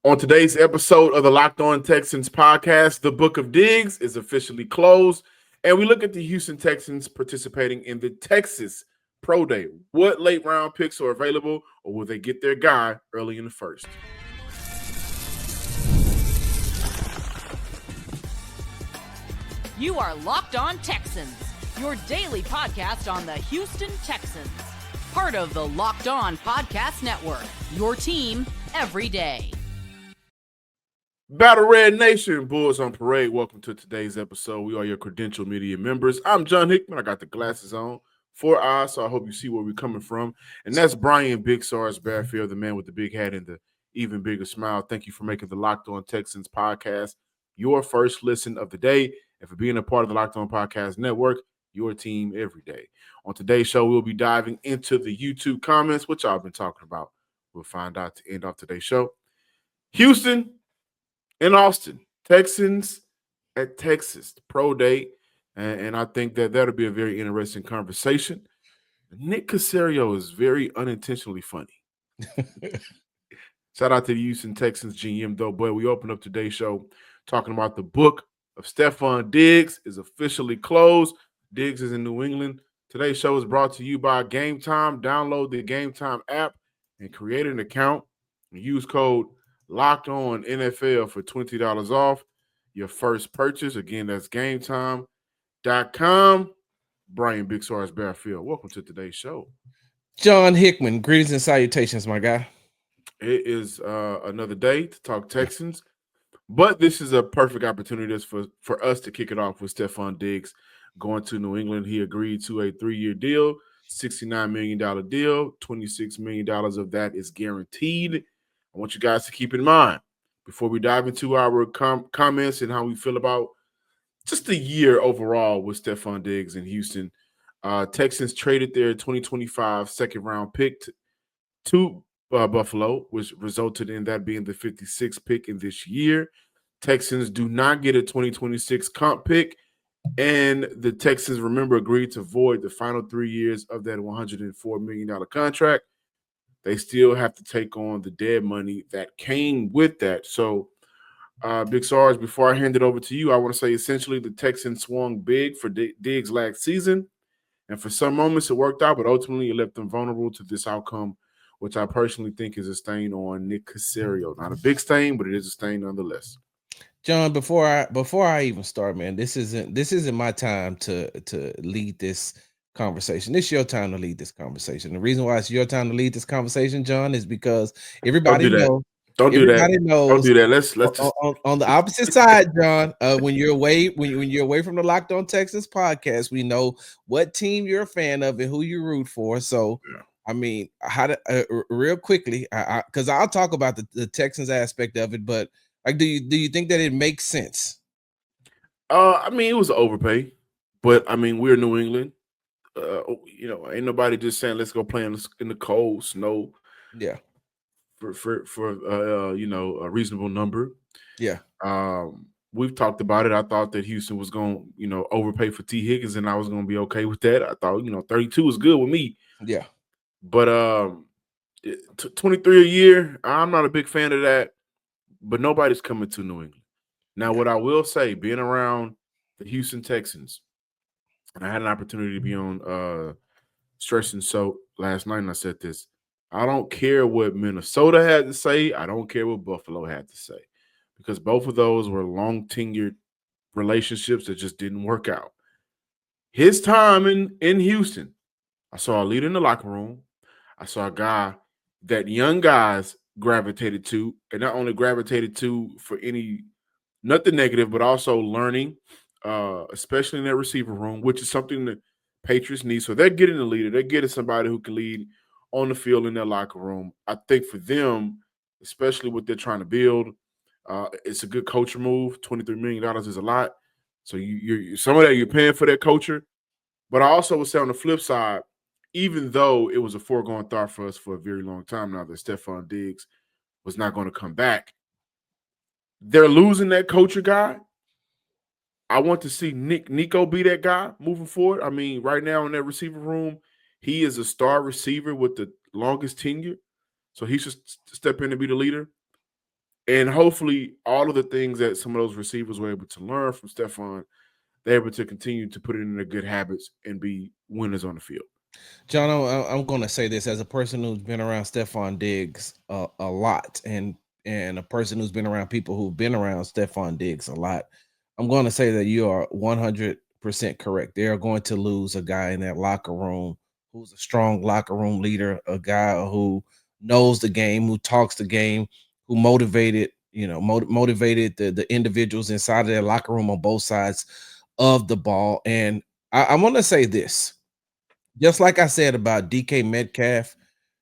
On today's episode of the Locked On Texans podcast, the Book of Diggs is officially closed, and we look at the Houston Texans participating in the Texas Pro Day. What late round picks are available, or will they get their guy early in the first? You are Locked On Texans, your daily podcast on the Houston Texans. Part of the Locked On Podcast Network, your team every day. Battle Red Nation, Bulls on Parade. Welcome to today's episode. We are your credential media members. I'm John Hickman. I got the glasses on, 4 eyes, so I hope you see where we're coming from. And that's Brian Big Sars Bearfield, the man with the big hat and the even bigger smile. Thank you for making the Locked On Texans podcast your first listen of the day, and for being a part of the Locked On Podcast Network, your team every day. On today's show, we'll be diving into the YouTube comments, which I've been talking about. We'll find out to end off today's show. Houston in Austin, Texans at Texas, the Pro Day, and I think that that'll be a very interesting conversation. Nick Caserio is very unintentionally funny. Shout out to the Houston Texans GM, though, boy. We open up today's show talking about the book of Stefon Diggs is officially closed. Diggs is in New England. Today's show is brought to you by Game Time. Download the Game Time app and create an account and use code Locked On NFL for $20 off your first purchase. Again, that's GameTime.com. Brian Big Sars Bearfield, welcome to today's show. John Hickman, greetings and salutations, my guy. It is another day to talk Texans, but this is a perfect opportunity for us to kick it off with Stefon Diggs going to New England. He agreed to a 3-year deal, $69 million deal. $26 million of that is guaranteed. I want you guys to keep in mind, before we dive into our comments and how we feel about just the year overall with Stefon Diggs in Houston, Texans traded their 2025 second-round pick to Buffalo, which resulted in that being the 56th pick in this year. Texans do not get a 2026 comp pick, and the Texans, remember, agreed to void the final 3 years of that $104 million contract. They still have to take on the dead money that came with that. So, Big Sarge, before I hand it over to you, I want to say essentially the Texans swung big for Diggs last season. And for some moments it worked out, but ultimately it left them vulnerable to this outcome, which I personally think is a stain on Nick Caserio. Not a big stain, but it is a stain nonetheless. John, before I even start, man, this isn't my time to lead this conversation. It's your time to lead this conversation. The reason why it's your time to lead this conversation, John, is because everybody knows. Don't do that. Knows, Don't do that. Let's just on the opposite side, John. When you're away from the Locked On Texans podcast, we know what team you're a fan of and who you root for. So, yeah. I mean, real quickly, because I'll talk about the Texans aspect of it, but like, do you think that it makes sense? I mean, it was an overpay, but I mean, we're New England. Ain't nobody just saying let's go play in the cold snow. Yeah. For a reasonable number. Yeah. We've talked about it. I thought that Houston was going to, overpay for T. Higgins, and I was going to be okay with that. I thought, 32 was good with me. Yeah. But 23 a year, I'm not a big fan of that, but nobody's coming to New England. Now, what I will say, being around the Houston Texans, and I had an opportunity to be on Stress and Soap last night, and I said this. I don't care what Minnesota had to say. I don't care what Buffalo had to say, because both of those were long-tenured relationships that just didn't work out. His time in Houston, I saw a leader in the locker room. I saw a guy that young guys gravitated to, and not only gravitated to for nothing negative, but also learning, especially in that receiver room, which is something that Patriots need. So they're getting a leader. They're getting somebody who can lead on the field in their locker room. I think for them, especially what they're trying to build, it's a good culture move. $23 million is a lot. So you're some of that you're paying for that culture. But I also would say on the flip side, even though it was a foregone thought for us for a very long time now that Stefon Diggs was not going to come back, they're losing that culture guy. I want to see Nico be that guy moving forward. I mean, right now in that receiver room, he is a star receiver with the longest tenure, so he should step in and be the leader. And hopefully all of the things that some of those receivers were able to learn from Stefon, they're able to continue to put it in their good habits and be winners on the field. John, I'm going to say this as a person who's been around Stefon Diggs a lot, and a person who's been around people who've been around Stefon Diggs a lot. I'm going to say that you are 100% correct. They are going to lose a guy in that locker room who's a strong locker room leader, a guy who knows the game, who talks the game, who motivated, motivated the individuals inside of their locker room on both sides of the ball. And I want to say this. Just like I said about DK Metcalf,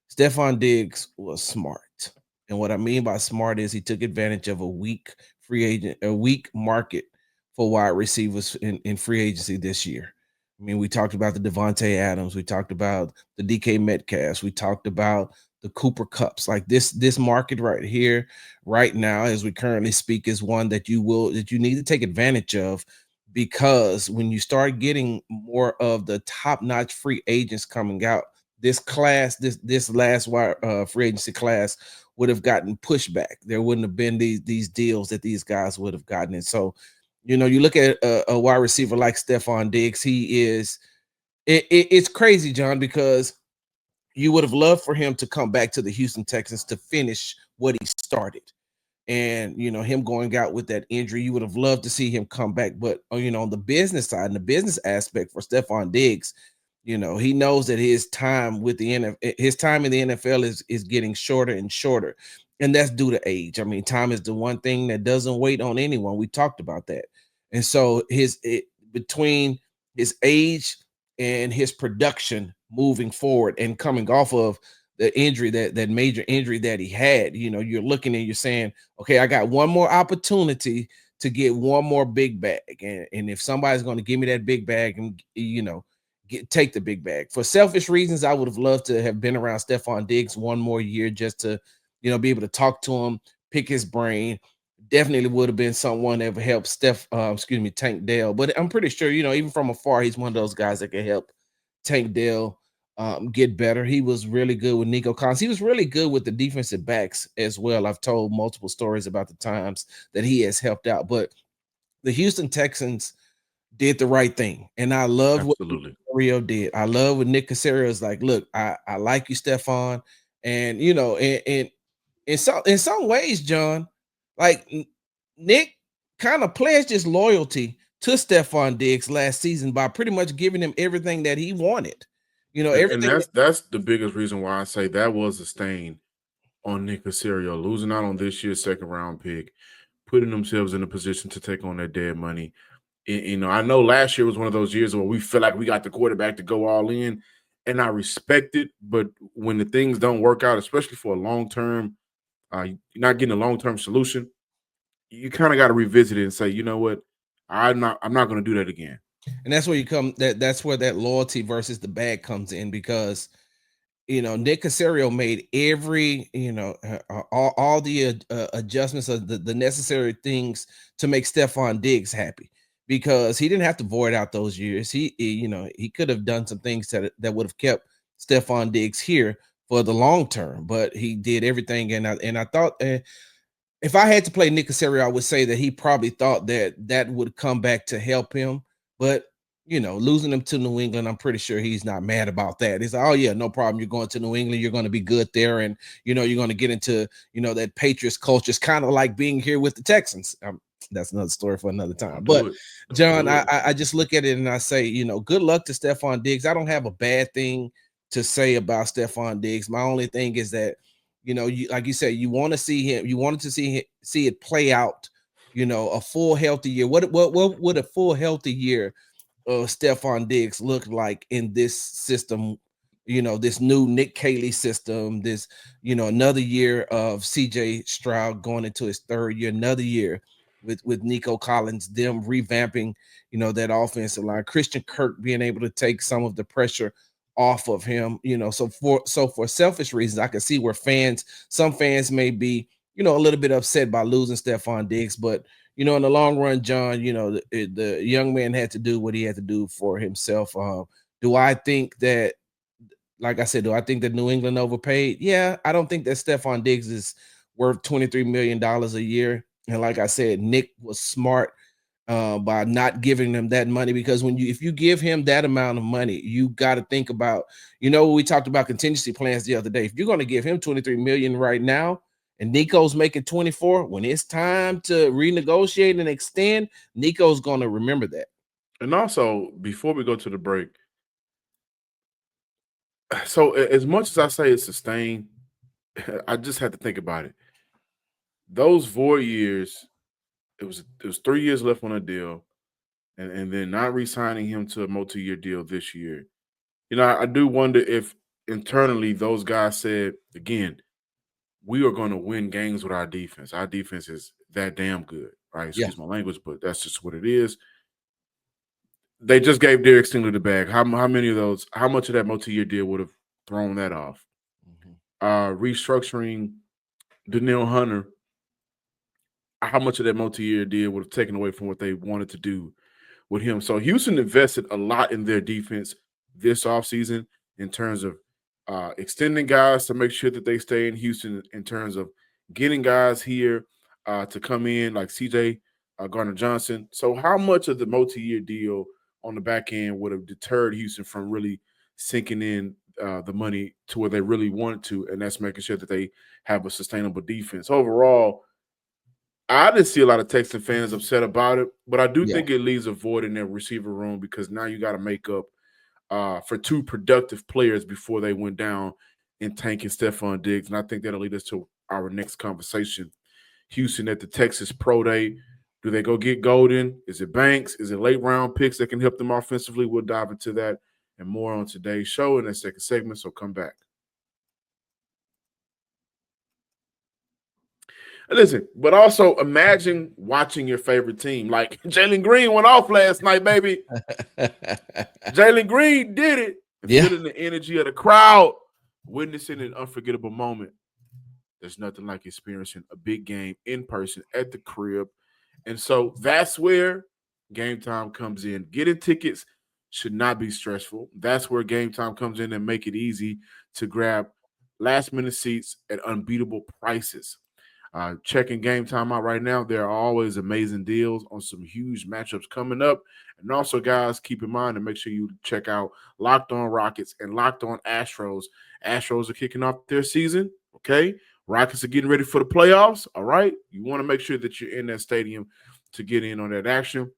Stefon Diggs was smart. And what I mean by smart is he took advantage of a weak a weak market for wide receivers in free agency this year. I mean, we talked about the Devontae Adams, we talked about the DK Metcalfs, we talked about the Cooper Cups. Like this market right here, right now, as we currently speak, is one that you need to take advantage of, because when you start getting more of the top-notch free agents coming out, this class, this last free agency class would have gotten pushback. There wouldn't have been these deals that these guys would have gotten. And so, you look at a wide receiver like Stefon Diggs. It's crazy, John, because you would have loved for him to come back to the Houston Texans to finish what he started. And him going out with that injury, you would have loved to see him come back. But on the business side and the business aspect for Stefon Diggs, he knows that his time with the his time in the NFL is getting shorter and shorter, and that's due to age. I mean, time is the one thing that doesn't wait on anyone. We talked about that. And so between his age and his production moving forward and coming off of the injury, that major injury that he had, you're looking and you're saying, okay, I got one more opportunity to get one more big bag. And if somebody's going to give me that big bag and, take the big bag. For selfish reasons, I would have loved to have been around Stefon Diggs one more year just to, be able to talk to him, pick his brain. Definitely would have been someone that would help Tank Dell. But I'm pretty sure, even from afar, he's one of those guys that can help Tank Dell get better. He was really good with Nico Collins. He was really good with the defensive backs as well. I've told multiple stories about the times that he has helped out. But the Houston Texans did the right thing. And I loved what Rio did. I love what Nick Caserio is like, look, I like you, Stefon. And and in some ways, John, like Nick kind of pledged his loyalty to Stefon Diggs last season by pretty much giving him everything that he wanted. Everything. And that's the biggest reason why I say that was a stain on Nick Caserio, losing out on this year's second round pick, putting themselves in a position to take on that dead money. I know last year was one of those years where we feel like we got the quarterback to go all in, and I respect it. But when the things don't work out, especially for a long term, you're not getting a long term solution. You kind of got to revisit it and say, you know what, I'm not going to do that again. And that's where that's where that loyalty versus the bag comes in, because Nick Caserio made every, all the adjustments of the necessary things to make Stefon Diggs happy, because he didn't have to void out those years. He could have done some things that would have kept Stefon Diggs here for the long term, but he did everything. And I thought, if I had to play Nick Caserio, I would say that he probably thought that would come back to help him. But losing him to New England, I'm pretty sure he's not mad about that. He's like, oh yeah, no problem. You're going to New England. You're going to be good there, and you're going to get into that Patriots culture. It's kind of like being here with the Texans. That's another story for another time. But John, I just look at it and I say, good luck to Stefon Diggs. I don't have a bad thing to say about Stefon Diggs. My only thing is that, like you said, you want to see him. You wanted to see it play out. A full healthy year. What would a full healthy year Stefon Diggs looked like in this system, this new Nick Caley system, this, another year of CJ Stroud going into his third year, another year with Nico Collins, them revamping, that offensive line, Christian Kirk being able to take some of the pressure off of him, so for selfish reasons, I can see where some fans may be, a little bit upset by losing Stefon Diggs, but in the long run, John, the young man had to do what he had to do for himself. Do I think that, like I said, do I think that New England overpaid? Yeah, I don't think that Stefon Diggs is worth $23 million a year. And like I said, Nick was smart by not giving him that money, because if you give him that amount of money, you got to think about, we talked about contingency plans the other day. If you're going to give him 23 million right now and Nico's making 24, when it's time to renegotiate and extend, Nico's going to remember that. And also, before we go to the break, so as much as I say it's sustained, I just had to think about it. Those 4 years, it was 3 years left on a deal, and then not re-signing him to a multi-year deal this year. I do wonder if internally those guys said, again, we are going to win games with our defense. Our defense is that damn good, right? Excuse my language, but that's just what it is. They just gave Derek Stingley the bag. How many of those? How much of that multi-year deal would have thrown that off? Restructuring Danielle Hunter. How much of that multi-year deal would have taken away from what they wanted to do with him? So Houston invested a lot in their defense this offseason in terms of extending guys to make sure that they stay in Houston, in terms of getting guys here to come in like CJ Gardner-Johnson. So how much of the multi-year deal on the back end would have deterred Houston from really sinking in the money to where they really wanted to, and that's making sure that they have a sustainable defense. Overall, I didn't see a lot of Texan fans upset about it, but I do think it leaves a void in their receiver room, because now you got to make up for two productive players before they went down in tanking Stefon Diggs. And I think that'll lead us to our next conversation. Houston at the Texas Pro Day. Do they go get Golden? Is it Banks? Is it late round picks that can help them offensively? We'll dive into that and more on today's show in that second segment, so come back. Listen, but also imagine watching your favorite team. Like Jalen Green went off last night, baby. Jalen Green did it. Feeling the energy of the crowd, witnessing an unforgettable moment. There's nothing like experiencing a big game in person at the crib. And so that's where Game Time comes in. Getting tickets should not be stressful. That's where Game Time comes in and make it easy to grab last-minute seats at unbeatable prices. Checking Game Time out right now. There are always amazing deals on some huge matchups coming up. And also, guys, keep in mind and make sure you check out Locked On Rockets and Locked On Astros. Astros are kicking off their season, okay? Rockets are getting ready for the playoffs, all right? You want to make sure that you're in that stadium to get in on that action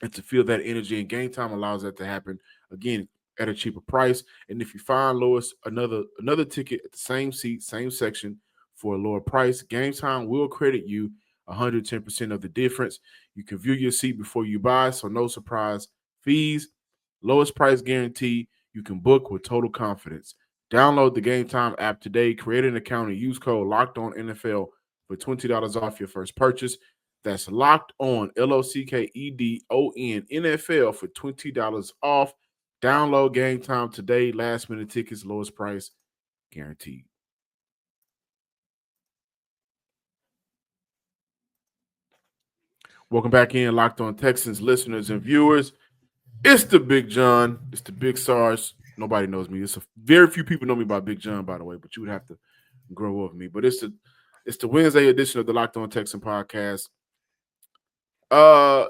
and to feel that energy. And Game Time allows that to happen, again, at a cheaper price. And if you find, Lois, another ticket at the same seat, same section, for a lower price, Game Time will credit you 110% of the difference. You can view your seat before you buy, so no surprise fees. Lowest price guarantee. You can book with total confidence. Download the Game Time app today, create an account, and use code LOCKEDONNFL for $20 off your first purchase. That's Locked On, LOCKEDON, NFL for $20 off. Download Game Time today. Last-minute tickets, lowest price guaranteed. Welcome back in, Locked On Texans listeners and viewers. It's the Big John. It's the Big SARS. Nobody knows me. Very few people know me by Big John, by the way, but you would have to grow up with me. But it's the Wednesday edition of the Locked On Texan podcast. How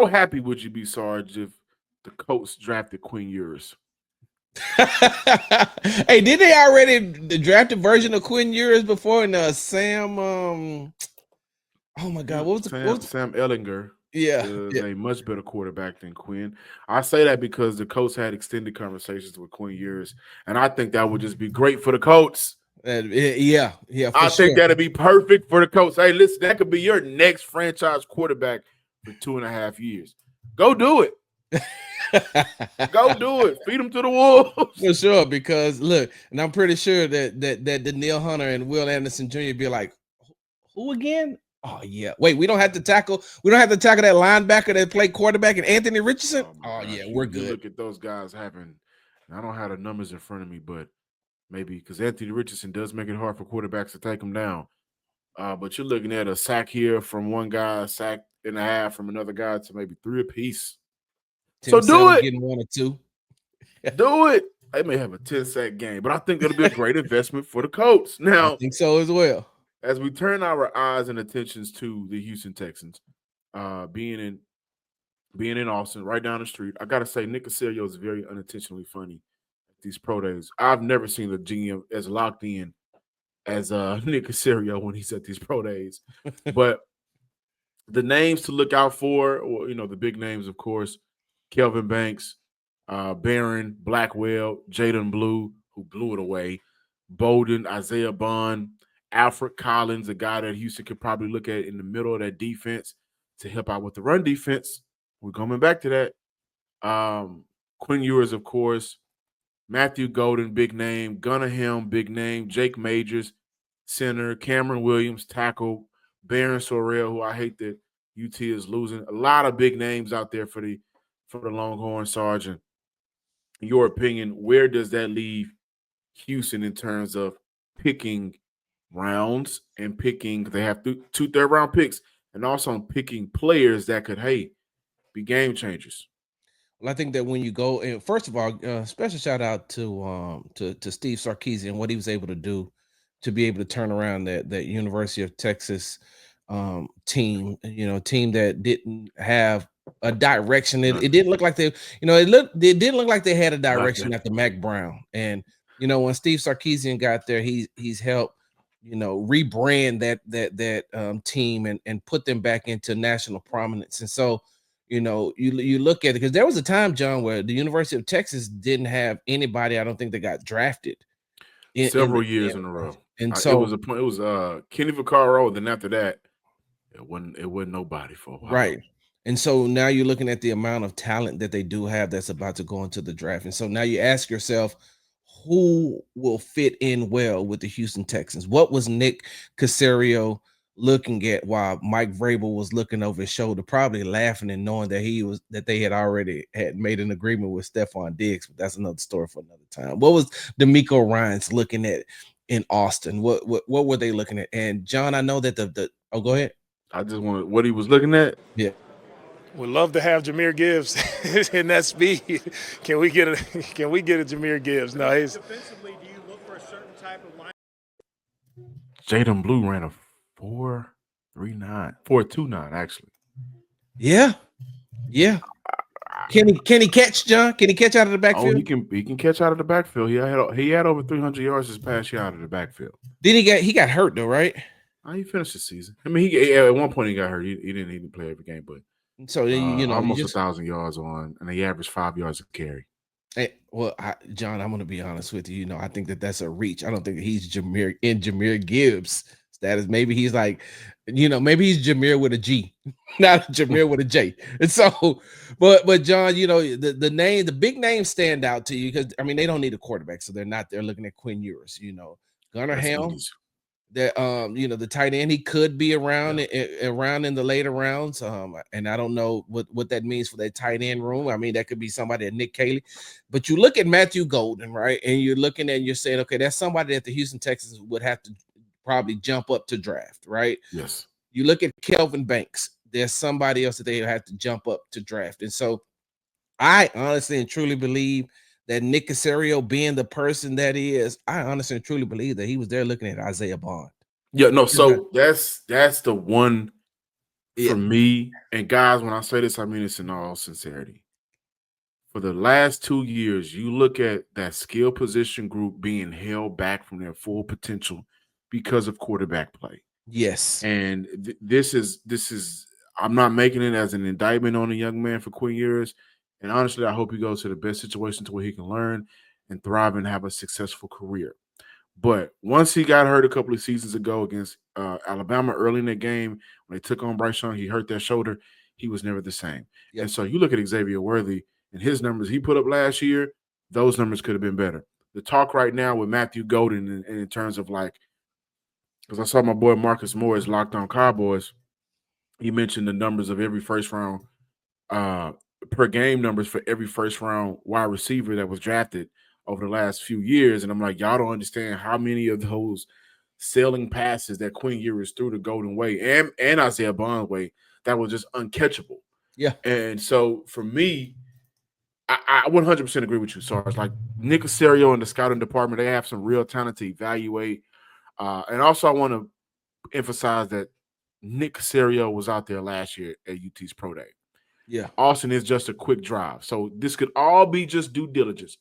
happy would you be, Sarge, if the Colts drafted Quinn Ewers? Hey, did they already draft a version of Quinn Ewers before in Sam? Oh my God, what was Sam Ehlinger? Yeah, is a much better quarterback than Quinn. I say that because the Colts had extended conversations with Quinn Ewers, and I think that would just be great for the Colts. Yeah. I think that'd be perfect for the Colts. Hey, listen, that could be your next franchise quarterback for 2.5 years. Go do it. Go do it. Feed them to the wolves. For sure, because look, and I'm pretty sure that Danielle Hunter and Will Anderson Jr. be like, who again? Oh yeah. Wait, we don't have to tackle that linebacker that played quarterback and Anthony Richardson. Oh yeah, we're good. You look at those guys having. I don't have the numbers in front of me, but maybe because Anthony Richardson does make it hard for quarterbacks to take them down. But you're looking at a sack here from one guy, a sack and a half from another guy to maybe 3 apiece. Tim so do it. Getting 1 or 2. Do it. They may have a 10-sack game, but I think that'll be a great investment for the Colts. I Now, think so as well. as we turn our eyes and attentions to the Houston Texans, being in Austin, right down the street, I gotta say Nick Caserio is very unintentionally funny at these pro days. I've never seen the GM as locked in as Nick Caserio when he's at these pro days. But the names to look out for, or the big names, of course, Kelvin Banks, Barron, Blackwell, Jaden Blue, who blew it away, Bolden, Isaiah Bond, Alfred Collins, a guy that Houston could probably look at in the middle of that defense to help out with the run defense. We're coming back to that. Quinn Ewers, of course, Matthew Golden, big name, Gunnar Helm, big name, Jake Majors, center, Cameron Williams, tackle, Baron Sorrell, who I hate that UT is losing. A lot of big names out there for the Longhorn Sergeant. In your opinion, where does that leave Houston in terms of picking rounds and picking? They have two third-round picks, and also picking players that could, be game changers. Well, I think that when you go, and first of all, special shout out to Steve Sarkisian, what he was able to do to be able to turn around that University of Texas team, team that didn't have a direction. It didn't look like it didn't look like they had a direction after Mac Brown. And when Steve Sarkisian got there, he's helped rebrand that team and put them back into national prominence. And so you look at it, because there was a time, John, where the University of Texas didn't have anybody. I don't think they got drafted several years in a row. And it so was Kenny Vaccaro. Then after that, it wasn't nobody for a while. Right. And so now you're looking at the amount of talent that they do have that's about to go into the draft. And so now you ask yourself, who will fit in well with the Houston Texans? What was Nick Caserio looking at while Mike Vrabel was looking over his shoulder, probably laughing and knowing that they had already made an agreement with Stefon Diggs? But that's another story for another time. What was D'Amico Ryans looking at in Austin? What were they looking at? And John, I know that go ahead. I just wanted what he was looking at. Yeah. Would love to have Jahmyr Gibbs in that speed. Can we get a Jahmyr Gibbs? No, he's defensively. Do you look for a certain type of line? Jaden Blue ran a 4.39, 4.29 actually. Yeah. Can he catch, John? Can he catch out of the backfield? Oh, he can catch out of the backfield. He had over 300 yards this past year out of the backfield. He got hurt though, right? He finished the season. I mean, at one point he got hurt. He didn't play every game, but so almost 1,000 yards and he averaged 5 yards a carry. Hey, well, John, I'm going to be honest with you. I think that's a reach. I don't think he's Jahmyr Gibbs status. Maybe he's like, maybe he's Jahmyr with a G, not Jahmyr with a J. And so, but John, the big names stand out to you because they don't need a quarterback, so they're not there looking at Quinn Ewers. Gunnar Helm. That the tight end, he could be around in the later rounds, and I don't know what that means for that tight end room. That could be somebody at Nick Caley, but you look at Matthew Golden, right, and you're looking and you're saying, okay, that's somebody that the Houston Texans would have to probably jump up to draft, right? Yes. You look at Kelvin Banks, there's somebody else that they have to jump up to draft, and so I honestly and truly believe that Nick Caserio, being the person that he is, I honestly and truly believe that he was there looking at Isaiah Bond. Yeah, no, so that's the one for me. And guys, when I say this, I mean this in all sincerity. For the last 2 years, you look at that skill position group being held back from their full potential because of quarterback play. Yes. And this is I'm not making it as an indictment on a young man for Quinn Ewers. And honestly, I hope he goes to the best situation to where he can learn and thrive and have a successful career. But once he got hurt a couple of seasons ago against Alabama early in that game, when they took on Bryce Young, he hurt that shoulder. He was never the same. Yep. And so you look at Xavier Worthy and his numbers he put up last year, those numbers could have been better. The talk right now with Matthew Golden in terms of because I saw my boy Marcus Morris, Locked On Cowboys, he mentioned the numbers of every first round per game numbers for every first round wide receiver that was drafted over the last few years. And I'm like, y'all don't understand how many of those sailing passes that Quinn Ewers threw the Golden Way and Isaiah Bond way that was just uncatchable. Yeah. And so for me, I 100% agree with you, Sarge. Like Nick Caserio and the scouting department, they have some real talent to evaluate. And also, I want to emphasize that Nick Caserio was out there last year at UT's Pro Day. Yeah. Austin is just a quick drive. So this could all be just due diligence.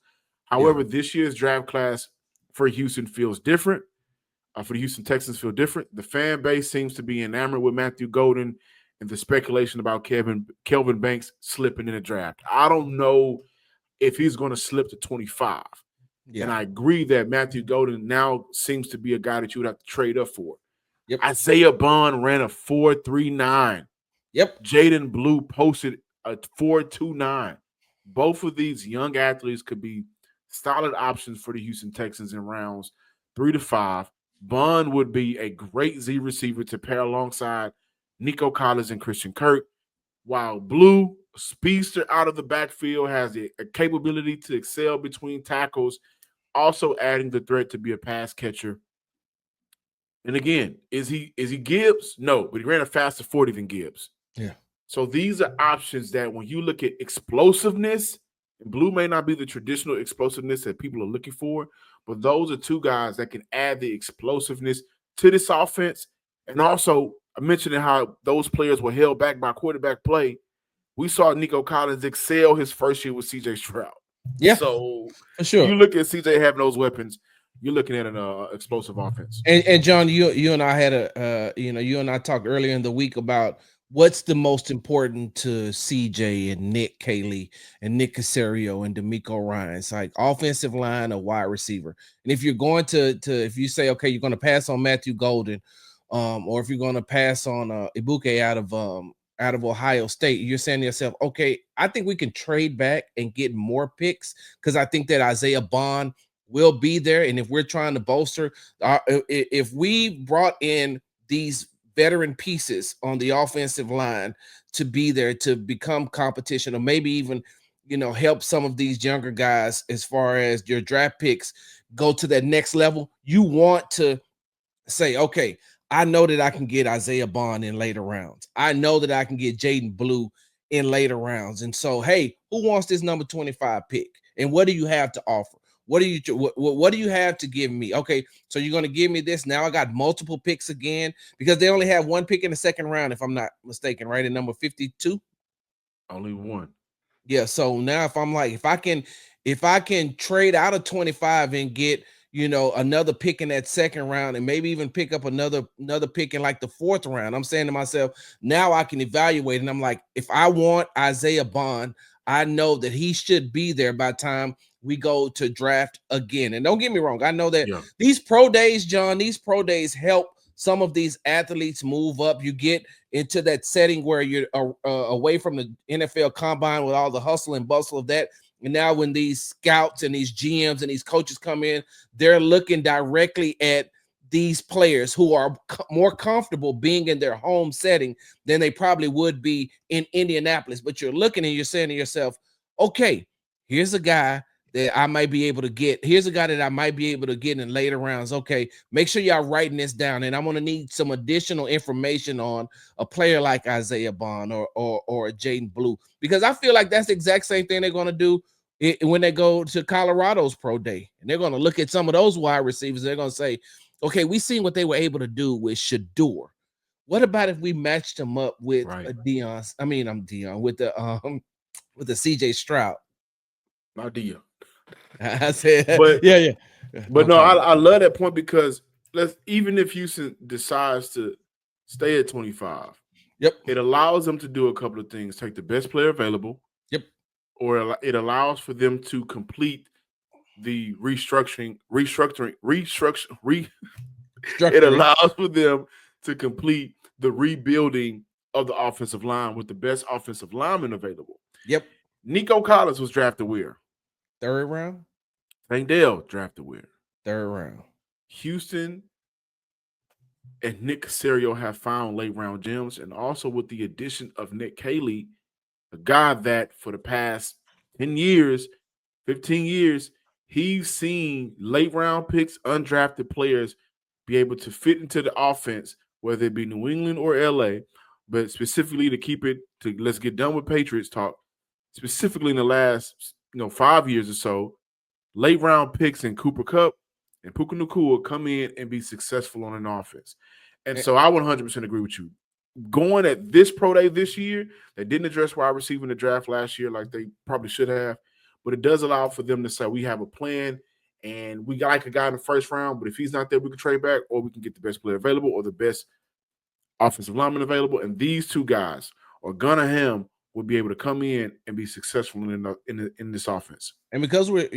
However, this year's draft class for Houston feels different. For the Houston Texans feel different. The fan base seems to be enamored with Matthew Golden and the speculation about Kelvin Banks slipping in the draft. I don't know if he's going to slip to 25. Yeah. And I agree that Matthew Golden now seems to be a guy that you would have to trade up for. Yep. Isaiah Bond ran a 4.39. Yep. Jaden Blue posted a 4.29. Both of these young athletes could be solid options for the Houston Texans in rounds 3 to 5. Bond would be a great Z receiver to pair alongside Nico Collins and Christian Kirk, while Blue, speedster out of the backfield, has a capability to excel between tackles, also adding the threat to be a pass catcher. And again, is he Gibbs? No, but he ran a faster 40 than Gibbs. Yeah. So these are options that when you look at explosiveness, Blue may not be the traditional explosiveness that people are looking for, but those are two guys that can add the explosiveness to this offense. And also, I mentioned how those players were held back by quarterback play. We saw Nico Collins excel his first year with CJ Stroud. Yeah. So for sure. You look at CJ having those weapons, you're looking at an explosive offense. And John, you and I had you and I talked earlier in the week about what's the most important to CJ and Nick Caley and Nick Caserio and D'Amico Ryan. It's like offensive line or wide receiver. And if you're going to if you say, okay, you're going to pass on Matthew Golden, or if you're going to pass on Ibuke out of Ohio State, you're saying to yourself, okay, I think we can trade back and get more picks because I think that Isaiah Bond will be there. And if we're trying to bolster, if we brought in these veteran pieces on the offensive line to be there to become competition, or maybe even, help some of these younger guys as far as your draft picks go to that next level, you want to say, okay, I know that I can get Isaiah Bond in later rounds. I know that I can get Jaden Blue in later rounds. And so, hey, who wants this number 25 pick? And what do you have to offer? What do you have to give me? Okay, so you're going to give me this. Now I got multiple picks again because they only have one pick in the second round, if I'm not mistaken, right? At number 52. Only one. Yeah. So now if I'm like, if I can trade out of 25 and get, another pick in that second round and maybe even pick up another pick in like the fourth round, I'm saying to myself, now I can evaluate. And I'm like, if I want Isaiah Bond, I know that he should be there by the time we go to draft again. And don't get me wrong, I know that these pro days, John, help some of these athletes move up. You get into that setting where you're away from the NFL combine with all the hustle and bustle of that. And now when these scouts and these GMs and these coaches come in, they're looking directly at these players who are more comfortable being in their home setting than they probably would be in Indianapolis. But you're looking and you're saying to yourself, okay, here's a guy that I might be able to get. Here's a guy that I might be able to get in later rounds. Okay, make sure y'all writing this down. And I'm going to need some additional information on a player like Isaiah Bond or Jaden Blue, because I feel like that's the exact same thing they're going to do when they go to Colorado's pro day. And they're going to look at some of those wide receivers. They're going to say, okay, we seen what they were able to do with Shador. What about if we matched them up with with the CJ Stroud? Not Dion. I said, but yeah. But no, I love that point because even if Houston decides to stay at 25, it allows them to do a couple of things: take the best player available, or it allows for them to complete the restructuring. It allows for them to complete the rebuilding of the offensive line with the best offensive lineman available. Nico Collins was drafted where? Third round. Tank Dell drafted where? Third round. Houston and Nick Caserio have found late round gems, and also with the addition of Nick Caley, a guy that for the past 10 years, 15 years, he's seen late round picks, undrafted players be able to fit into the offense, whether it be New England or LA, but specifically to keep it to let's get done with Patriots talk. Specifically in the last 5 years or so, late round picks in Cooper Kupp and Puka Nacua come in and be successful on an offense. And so I 100% agree with you. Going at this pro day this year, they didn't address wide receiver in the draft last year like they probably should have, but it does allow for them to say we have a plan and we like a guy in the first round, but if he's not there, we can trade back or we can get the best player available or the best offensive lineman available. And these two guys, or Gunn or him, would be able to come in and be successful in this offense. And because we're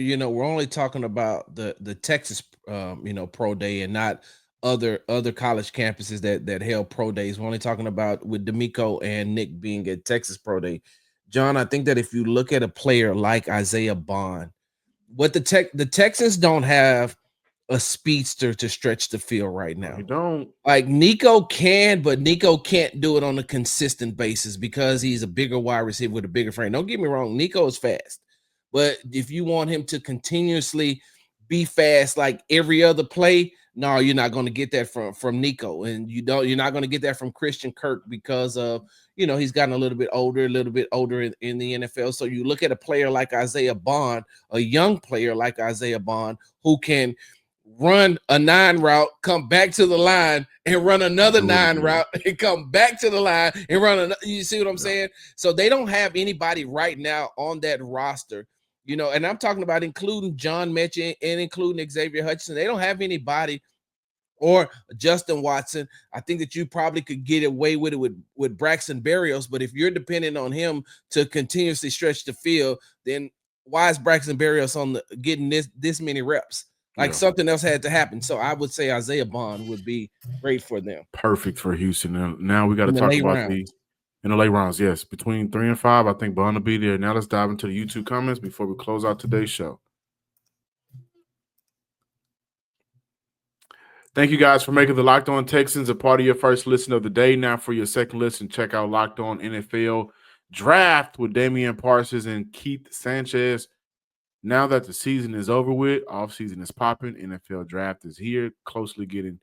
only talking about the Texas pro day and not other college campuses that held pro days. We're only talking about with D'Amico and Nick being at Texas pro day. John, I think that if you look at a player like Isaiah Bond, what the Texans don't have a speedster to stretch the field right now. You don't. Like Nico can, but Nico can't do it on a consistent basis because he's a bigger wide receiver with a bigger frame. Don't get me wrong, Nico is fast. But if you want him to continuously be fast like every other play, no, you're not going to get that from Nico. And you're not going to get that from Christian Kirk because of, he's gotten a little bit older in the NFL. So you look at a player like Isaiah Bond, a young player like Isaiah Bond, who can run a 9 route, come back to the line and run another 9 route and come back to the line and run another. You see what I'm saying? So they don't have anybody right now on that roster, and I'm talking about including John Mechie and including Xavier Hutchinson. They don't have anybody, or Justin Watson. I think that you probably could get away with it with Braxton Berrios, but if you're dependent on him to continuously stretch the field, then why is Braxton Berrios getting this many reps? Like something else had to happen. So I would say Isaiah Bond would be great for them. Perfect for Houston. Now we got to talk about in the late rounds. Yes, between 3 and 5, I think Bond will be there. Now let's dive into the YouTube comments before we close out today's show. Thank you guys for making the Locked On Texans a part of your first listen of the day. Now for your second listen, check out Locked On NFL Draft with Damian Parsons and Keith Sanchez. Now that the season is over with, offseason is popping, NFL Draft is here, closely getting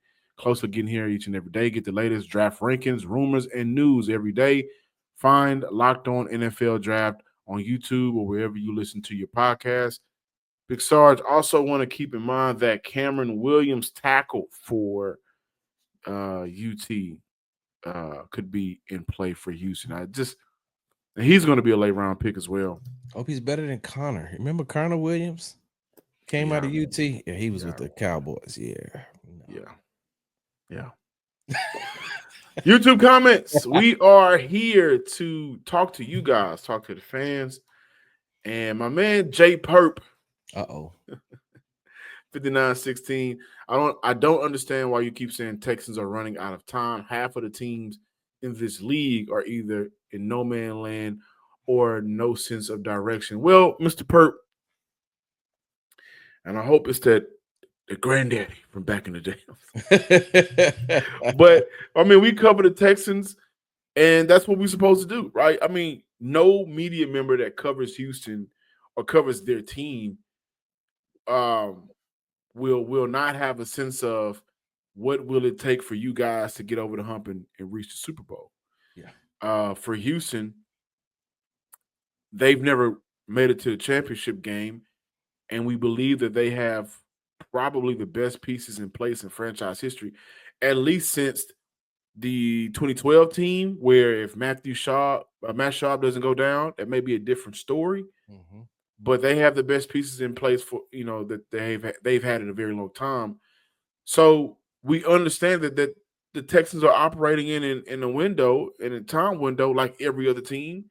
here each and every day. Get the latest draft rankings, rumors, and news every day. Find Locked On NFL Draft on YouTube or wherever you listen to your podcast. Big Sarge, also want to keep in mind that Cameron Williams tackle for UT could be in play for Houston. He's going to be a late round pick as well. Hope he's better than Connor. Remember Connor Williams? Came out of UT? Yeah, he was with the Cowboys. Yeah. YouTube comments. We are here to talk to you guys, talk to the fans. And my man Jay Perp. 59-16. I don't understand why you keep saying Texans are running out of time. Half of the teams in this league are either in no man land or no sense of direction. Well, Mr. Perp, and I hope it's the granddaddy from back in the day. But, we cover the Texans, and that's what we're supposed to do, right? No media member that covers Houston or covers their team will not have a sense of what will it take for you guys to get over the hump and reach the Super Bowl. Yeah. For Houston, they've never made it to the championship game, and we believe that they have probably the best pieces in place in franchise history, at least since the 2012 team, where if Matt Schaub doesn't go down, that may be a different story. Mm-hmm. But they have the best pieces in place for that they've had in a very long time. So we understand that the Texans are operating in a window, in a time window, like every other team.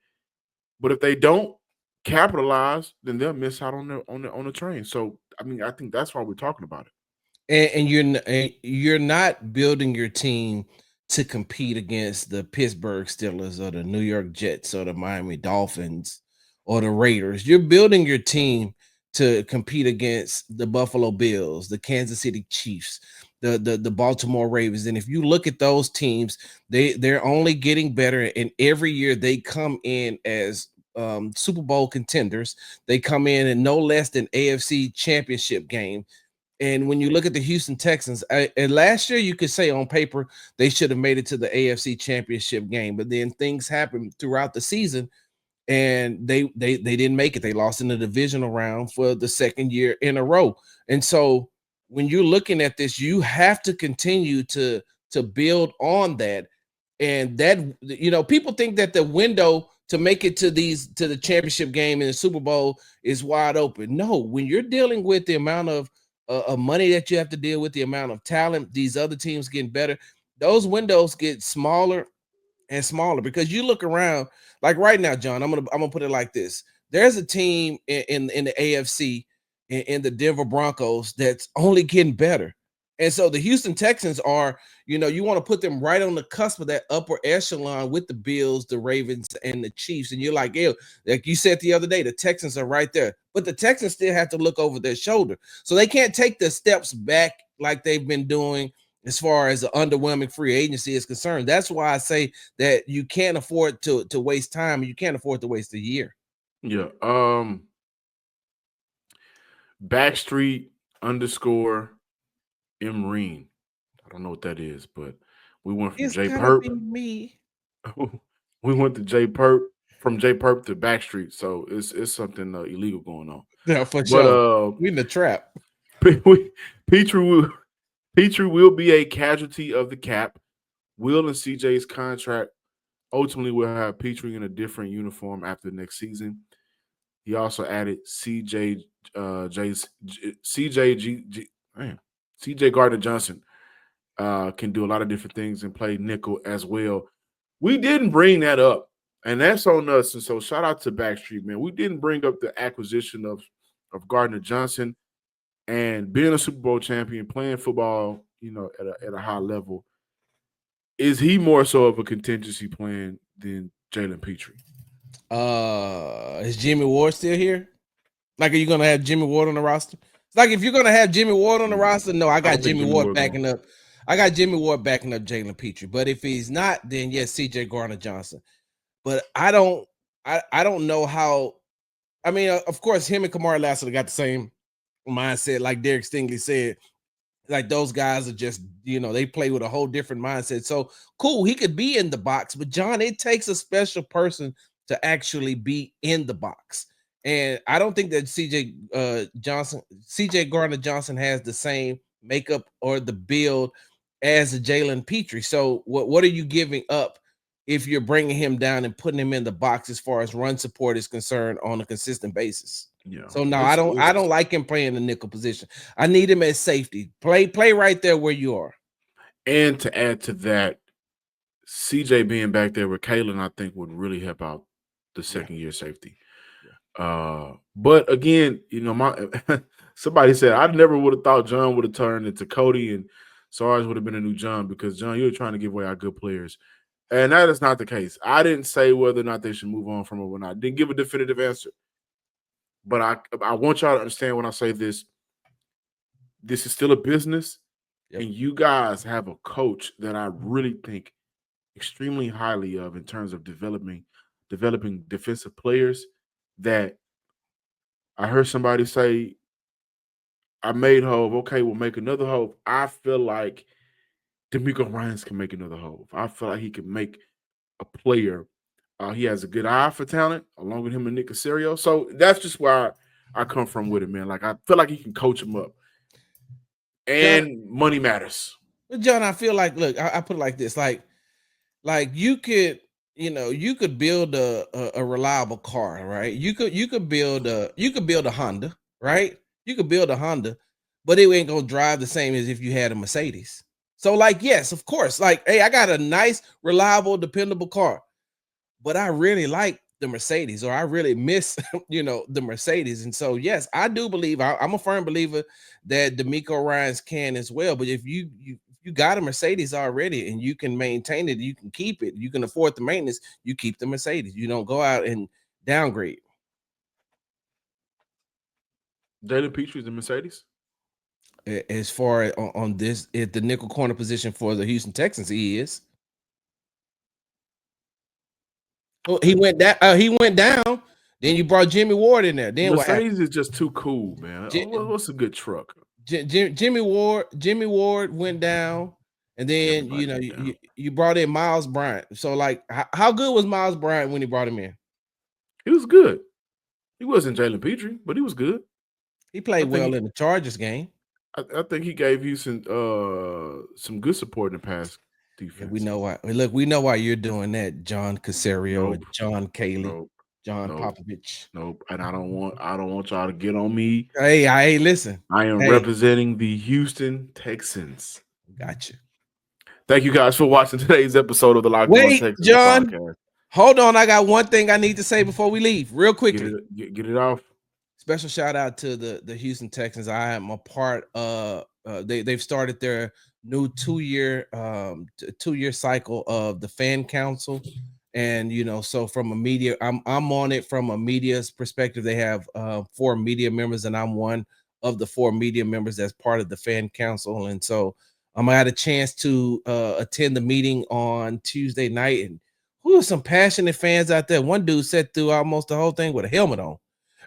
But if they don't capitalize, then they'll miss out on the train. So I think that's why we're talking about it. And you're not building your team to compete against the Pittsburgh Steelers or the New York Jets or the Miami Dolphins or the Raiders. You're building your team to compete against the Buffalo Bills, the Kansas City Chiefs, the Baltimore Ravens. And if you look at those teams, they're only getting better, and every year they come in as Super Bowl contenders. They come in no less than AFC Championship game. And when you look at the Houston Texans, and last year you could say on paper they should have made it to the AFC Championship game, but then things happened throughout the season and they didn't make it. They lost in the divisional round for the second year in a row. And so when you're looking at this, you have to continue to build on that. And that, people think that the window to make it to the championship game in the Super Bowl is wide open. No, when you're dealing with the amount of money that you have to deal with, the amount of talent, these other teams getting better, those windows get smaller and smaller. Because you look around, like right now, John, I'm gonna put it like this: there's a team in the AFC in the Denver Broncos that's only getting better. And so the Houston Texans are, you want to put them right on the cusp of that upper echelon with the Bills, the Ravens, and the Chiefs. And you're like, yeah, like you said the other day, the Texans are right there. But the Texans still have to look over their shoulder. So they can't take the steps back like they've been doing as far as the underwhelming free agency is concerned. That's why I say that you can't afford to waste time, and you can't afford to waste a year. Yeah. Backstreet _ Emreen. I don't know what that is, but we went from It's J gonna Perp. be me. We went to J Perp, from J Perp to Backstreet. So it's something illegal going on. Yeah, for But sure. We in the trap. Petrie will be a casualty of the cap. Will and CJ's contract ultimately will have Petrie in a different uniform after the next season. He also added CJ Gardner Johnson can do a lot of different things and play nickel as well. We didn't bring that up, and that's on us. And so shout out to Backstreet, man. We didn't bring up the acquisition of Gardner Johnson and being a Super Bowl champion, playing football, at a high level. Is he more so of a contingency plan than Jalen Petrie? Is Jimmy Ward still here? Like, are you gonna have Jimmy Ward on the roster? It's like, if you're gonna have Jimmy Ward on the roster, no, I got Jimmy Ward backing up. I got Jimmy Ward backing up Jalen Petrie. But if he's not, then yes, CJ Gardner Johnson. But I don't know how. I mean, of course, him and Kamari Lassiter got the same mindset, like Derek Stingley said. Like, those guys are just, they play with a whole different mindset. So cool, he could be in the box, but John, it takes a special person to actually be in the box. And I don't think that CJ Gardner Johnson has the same makeup or the build as a Jalen Petrie. So what are you giving up if you're bringing him down and putting him in the box as far as run support is concerned on a consistent basis? Yeah. So no, I don't like him playing the nickel position. I need him as safety. Play right there where you are. And to add to that, CJ being back there with Kalen, I think would really help out the second year safety. But again, somebody said I never would have thought John would have turned into Cody and Sarge would have been a new John, because John, you were trying to give away our good players. And that is not the case. I didn't say whether or not they should move on from him or not. I didn't give a definitive answer. But I want y'all to understand when I say this is still a business. Yep. And you guys have a coach that I really think extremely highly of in terms of developing defensive players. That I heard somebody say, I made Hove. Okay, we'll make another Hove. I feel like D'Amico Ryans can make another Hove. I feel like he can make a player. He has a good eye for talent, along with him and Nick Caserio. So that's just where I come from with it, man. Like, I feel like he can coach him up. And John, money matters. John, I feel like, look, I put it like this. Like you could, you could build a reliable car, right? You could build a Honda, right? You could build a Honda, but it ain't gonna drive the same as if you had a Mercedes. So, like, yes, of course, like, hey, I got a nice, reliable, dependable car, but I really like the Mercedes, or I really miss, the Mercedes. And so, yes, I do believe, I'm a firm believer that D'Amico Ryans can as well. But if you got a Mercedes already and you can maintain it, you can keep it, you can afford the maintenance, you keep the Mercedes. You don't go out and downgrade. Jalen Petrie's the Mercedes? As far as on this, at the nickel corner position for the Houston Texans, he is. Oh, he went down. Then you brought Jimmy Ward in there. Then Mercedes is just too cool, man. What's a good truck? Jimmy Ward went down, and then you brought in Miles Bryant. So, like, how good was Miles Bryant when he brought him in? He was good. He wasn't Jalen Petrie, but he was good. He played well in the Chargers game. I think he gave Houston some good support in the pass defense. Yeah, we know why. Look, we know why you're doing that, John Casario, Nope. John Cayley, Nope. John Nope. Popovich. Nope. And I don't want y'all to get on me. Hey, listen. I am representing the Houston Texans. Gotcha. Thank you guys for watching today's episode of the Locked On Texans John, podcast. Hold on. I got one thing I need to say before we leave, real quickly. Get it off. Special shout out to the Houston Texans. I am a part of. They've started their new 2-year cycle of the fan council, and so from a media, I'm on it from a media's perspective. They have 4 media members, and I'm one of the 4 media members that's part of the fan council, and so I had a chance to attend the meeting on Tuesday night, and who are some passionate fans out there? One dude sat through almost the whole thing with a helmet on.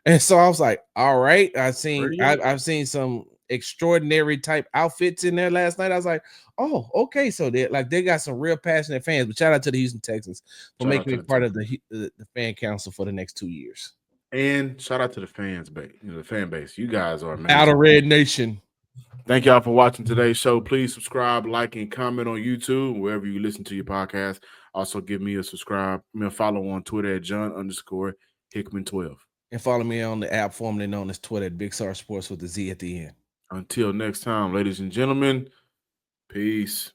And so I was like, all right, I've seen some extraordinary type outfits in there last night. I was like, oh, okay. So they got some real passionate fans. But shout out to the Houston Texans for making me part of the fan council for the next 2 years. And shout out to the fans, the fan base. You guys are amazing. Out of Red Nation. Thank y'all for watching today's show. Please subscribe, like, and comment on YouTube, wherever you listen to your podcast. Also, give me a follow on Twitter at John_Hickman12. And follow me on the app formerly known as Twitter at Big Star Sports with the Z at the end. Until next time, ladies and gentlemen, peace.